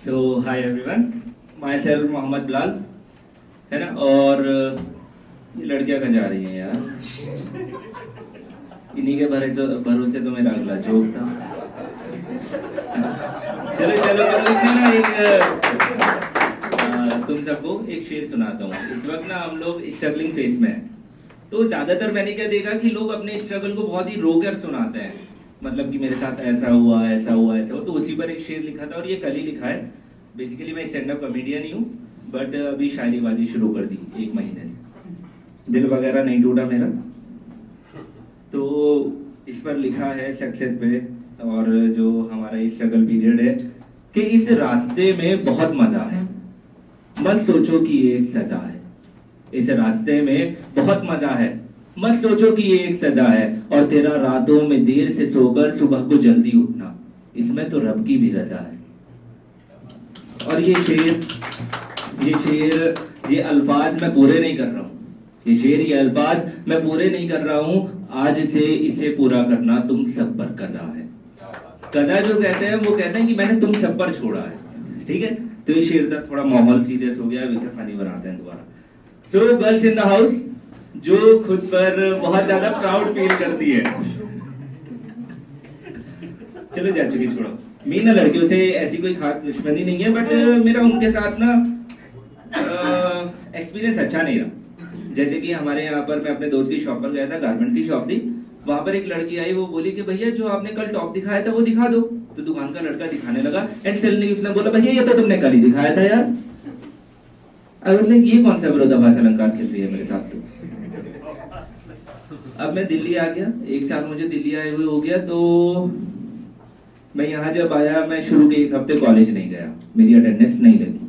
सो hi everyone, myself Mohammad Bilal है ना। और ये लड़कियां कहाँ जा रही हैं यार? इन्हीं के भरोसे तो मेरा अगला जोक था। चलो चलो चलो, इसमें ना तुम सबको एक शेर सुनाता हूँ। इस वक्त ना हम लोग स्ट्रगलिंग फेज में हैं, तो ज्यादातर मैंने क्या देखा कि लोग अपने स्ट्रगल को बहुत ही रोकर सुनाते हैं। मतलब कि मेरे साथ ऐसा हुआ ऐसा हुआ ऐसा हुआ, तो उसी पर एक शेर लिखा था और ये कल ही लिखा है। बेसिकली मैं स्टैंड अप कॉमेडियन ही हूँ, बट अभी शायरीबाजी शुरू कर दी 1 महीने से। दिल वगैरह नहीं टूटा मेरा। तो इस पर लिखा है सक्सेस पे, और जो हमारा ये स्ट्रगल पीरियड है, कि इस रास्ते में बहुत मजा है, मत सोचो कि ये एक सजा है। इस रास्ते में बहुत मजा है, मत सोचो कि ये एक सजा है। और तेरा रातों में देर से सोकर सुबह को जल्दी उठना, इसमें तो रब की भी रजा है। और ये अल्फाज मैं पूरे नहीं कर रहा हूँ। ये अल्फाज मैं पूरे नहीं कर रहा हूँ। आज से इसे पूरा करना तुम सब पर कजा है। कजा जो कहते हैं वो कहते हैं कि मैंने तुम सब पर छोड़ा है। ठीक है, तो ये शेर था, थोड़ा माहौल सीरियस हो गया, वैसे फनी बनाते हैं दोबारा। So girls in the house जो खुद पर बहुत ज्यादा प्राउड फील करती है, चलो जा चुकी, छोड़ो। मेरी ना लड़कियों से ऐसी कोई खास दुश्मनी नहीं है, बट मेरा उनके साथ ना एक्सपीरियंस अच्छा नहीं रहा। जैसे कि हमारे यहाँ पर, मैं अपने दोस्त की शॉप पर गया था, गारमेंट की शॉप थी। वहां पर एक लड़की आई, वो बोली कि भैया जो आपने कल टॉप दिखाया था वो दिखा दो। तो दुकान का लड़का दिखाने लगा, एंड सडनली उसने बोला, भैया ये तो तुमने कल ही दिखाया था यार। ये कौन सा विरोधाभास अलंकार खेल रही है मेरे साथ? तो अब मैं दिल्ली आ गया, 1 साल मुझे दिल्ली आए हुए हो गया। तो मैं यहाँ जब आया, मैं शुरू के 1 हफ्ते कॉलेज नहीं गया, मेरी अटेंडेंस नहीं लगी।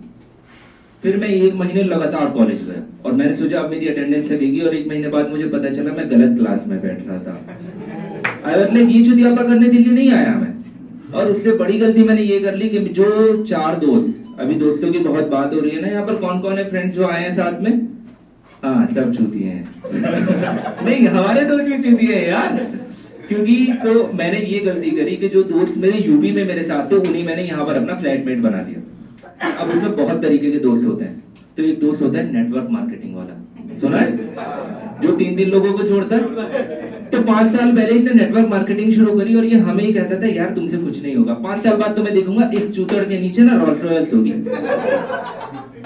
फिर मैं 1 महीने लगातार कॉलेज गया, और मैंने सोचा अब मेरी अटेंडेंस लगेगी, और 1 महीने बाद मुझे पता चला मैं गलत क्लास में बैठ रहा था। ये चुतियापा करने दिल्ली नहीं आया मैं। और उससे बड़ी गलती मैंने ये कर ली कि जो 4 दोस्त, अभी दोस्तों की बहुत बात हो रही है ना यहाँ पर, कौन कौन है फ्रेंड्स जो आए हैं साथ में? हाँ, सब चूतिए हैं। नहीं, हमारे दोस्त भी चूतिए हैं यार। क्योंकि तो मैंने ये गलती करी कि जो दोस्त मेरे यूपी में मेरे साथ थे, उन्हीं मैंने यहाँ पर अपना फ्लैटमेट बना दिया। अब उसमें बहुत तरीके के दोस्त होते हैं। तो एक दोस्त होता है नेटवर्क मार्केटिंग वाला, सुना है? जो 3 लोगों को जोड़ता है। तो 5 साल पहले इसने नेटवर्क मार्केटिंग शुरू करी, और ये हमें ही कहता था, यार तुमसे कुछ नहीं होगा, 5 साल बाद तो मैं देखूंगा इस चूतड़ के नीचे ना रोल्स रॉयल्स होगी।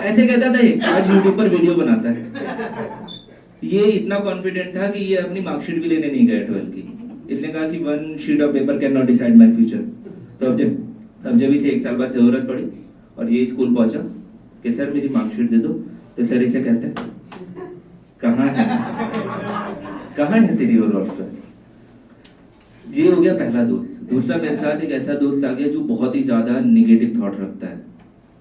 ऐसे कहता था ये। आज यूट्यूब पर वीडियो बनाता है। ये इतना कॉन्फिडेंट था कि ये अपनी मार्कशीट भी लेने नहीं गया 12 की। इसने कहा कि 1 sheet of paper can not decide my future. तो अब जब इसे 1 साल बाद जरूरत पड़ी और ये स्कूल पहुंचा कि सर मेरी मार्कशीट दे दो, तो सर इसे कहते हैं, कहाँ है तेरी वो रोल्स रॉयल्स? ये हो गया पहला दोस्त। दूसरा, मेरे साथ एक ऐसा दोस्त आ गया जो बहुत ही ज्यादा निगेटिव थॉट रखता है।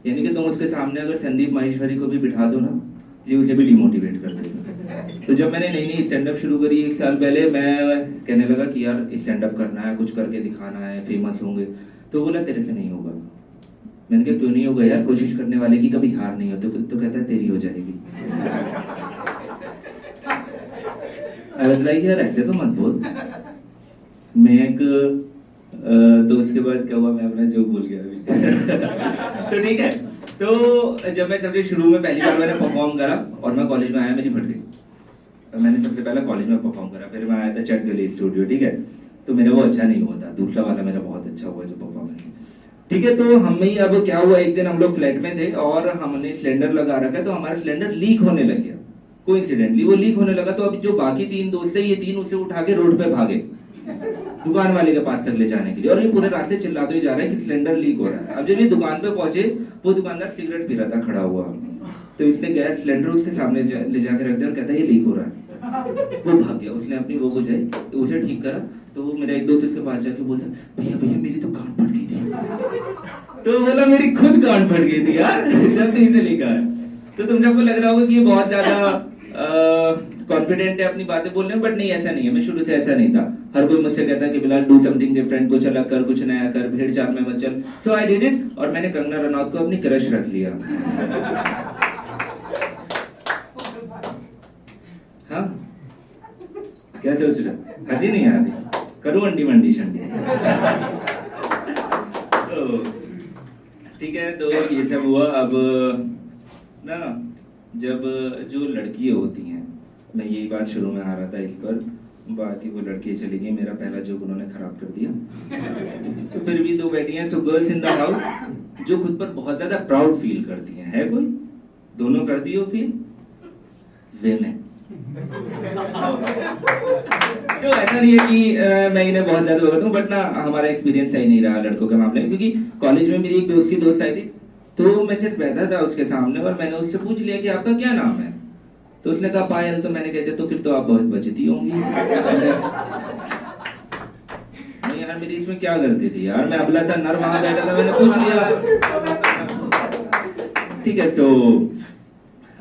यानी कि तुम उसके सामने अगर संदीप माहेश्वरी को भी बिठा दो ना, ये उसे भी डिमोटिवेट कर देगा। तो जब मैंने नई स्टैंड अप शुरू करी 1 साल पहले, मैं कहने लगा कि यार स्टैंड अप करना है, कुछ करके दिखाना है, फेमस होंगे। तो बोला तेरे से नहीं होगा। मैंने कहा क्यों नहीं होगा यार, कोशिश करने वाले की कभी हार नहीं होती। तो कहता है तेरी हो जाएगी। यार ऐसे तो मत बोल। मैं एक तो उसके बाद क्या हुआ, मैं अपना जोक भूल गया अभी। तो ठीक है, तो जब मैं सबसे शुरू में पहली बार मैंने परफॉर्म करा और मैं कॉलेज में आया, मेरी फट गई। मैंने सबसे पहले कॉलेज में परफॉर्म करा, फिर मैं आया था चट गली स्टूडियो। ठीक है, तो मेरा वो अच्छा नहीं हुआ था। दूसरा वाला मेरा बहुत अच्छा हुआ जो परफॉर्मेंस। ठीक है, तो हम ही अब क्या हुआ, एक दिन हम लोग फ्लैट में थे और हमने सिलेंडर लगा रखा, तो हमारा सिलेंडर लीक होने लग गया। कोइंसिडेंटली वो लीक होने लगा। तो अब जो बाकी 3 दोस्त थे, ये 3 उसे उठा के रोड पे भागे दुकान वाले के पास तक ले जाने के लिए, और ये पूरे रास्ते चिल्लाते हुए जा रहे हैं कि सिलेंडर लीक हो रहा है। अब जब ये दुकान पे पहुंचे, वो दुकानदार सिगरेट पी रहा था खड़ा हुआ। तो इसने गैस सिलेंडर उसके सामने ले जाके रख दिया और कहता है ये लीक हो रहा है। वो भाग गया, उसने अपनी वो बुझाई, उसे ठीक करा। तो मेरा एक दोस्त उसके पास जाके बोलता, भैया भैया मेरी तो गांड फट गई थी। तो बोला मेरी खुद गांड फट गई थी यार जब तो इसे लिखा है। तो तुम सबको लग रहा होगा कि ये बहुत ज्यादा कॉन्फिडेंट है अपनी बातें बोलने में, बट नहीं, ऐसा नहीं है। मैं शुरू से ऐसा नहीं था। हर कोई मुझसे कहता है कि बिलाल डू समथिंग डिफरेंट, कुछ अलग कर, कुछ नया कर, भीड़ चाल में मत चल। तो आई डिड इट, और मैंने कंगना रनौत को अपनी क्रश रख लिया। हाँ, क्या सोच रहा? हंसी नहीं आ रही? करूं अंडी मंडी शंडी? ठीक है, तो ये सब हुआ। अब ना जब जो लड़कियां होती हैं, मैं यही बात शुरू में आ रहा था इस पर, बाकी वो लड़की चली गई, मेरा पहला जोक उन्होंने खराब कर दिया। तो फिर भी दो बैठी हैं, so girls in the house जो खुद पर बहुत ज्यादा प्राउड फील करती हैं, है कोई? दोनों करती हो फील? वेमेन। तो ऐसा नहीं है कि मैं इन्हें बहुत ज्यादा भगत हूँ, बट ना हमारा एक्सपीरियंस सही नहीं रहा लड़कों के मामले में, क्योंकि कॉलेज में मेरी एक दोस्त की दोस्त आई थी, तो मैं जस्ट बैठा था उसके सामने और मैंने उससे पूछ लिया कि आपका क्या नाम है, तो उसने कहा पायल। तो मैंने कहते तो फिर तो आप बहुत बचती होंगी। नहीं यार, मेरी इसमें क्या गलती थी यार, मैं अबला सा नर वहां बैठा था, मैंने पूछ लिया। ठीक है, तो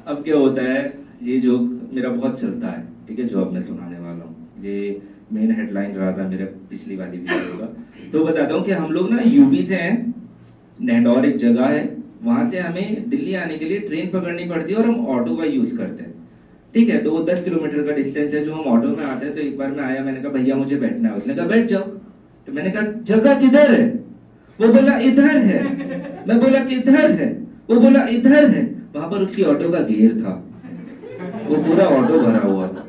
अब क्या होता है, ये जोक मेरा बहुत चलता है, ठीक है, जो अब मैं सुनाने वाला हूँ, ये मेन हेडलाइन रहा था मेरे पिछली वाली वीडियो का। तो बताता हूँ कि हम लोग ना यूपी से हैं, नेंडौर एक जगह है, वहां से हमें दिल्ली आने के लिए ट्रेन पकड़नी पड़ती है और हम ऑटो का यूज करते हैं। ठीक है, तो वो 10 किलोमीटर का डिस्टेंस है जो हम ऑटो में आते हैं। तो एक बार मैं आया, मैंने कहा भैया मुझे बैठना है, उसने कहा बैठ जाओ। तो मैंने कहा जगह किधर है? वो बोला इधर है। मैं बोला किधर है? वो बोला इधर है। वहां पर उसकी ऑटो का गियर था, वो पूरा ऑटो भरा हुआ था।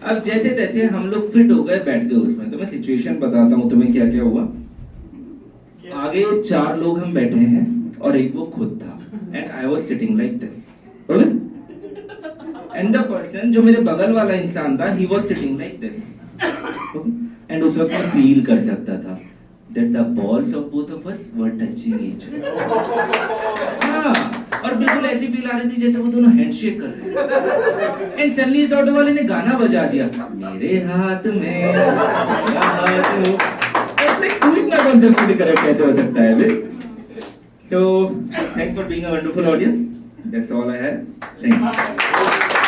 अब जैसे तैसे हम लोग फिट हो गए, बैठ गए उसमें। तो मैं सिचुएशन बताता हूँ तुम्हें क्या क्या हुआ। आगे 4 लोग हम बैठे हैं और एक वो खुद था, and I was sitting like this, okay, and the person जो मेरे बगल वाला इंसान था, he was sitting like this, okay, and उस वक्त मैं फील कर सकता था that the balls of both of us were touching each other। हाँ, और बिल्कुल ऐसी फील आ रही थी जैसे वो दोनों हैंडशेक कर रहे हैं। एंड सडनली इस ऑटो वाले ने गाना बजा दिया, मेरे हाथ में मेरा हाथ में। ऐसे कोई इतना कॉन्सेप्चुअली करेक्ट कैसे हो सकता है बे? So thanks for being a wonderful audience, that's all I have, thank you।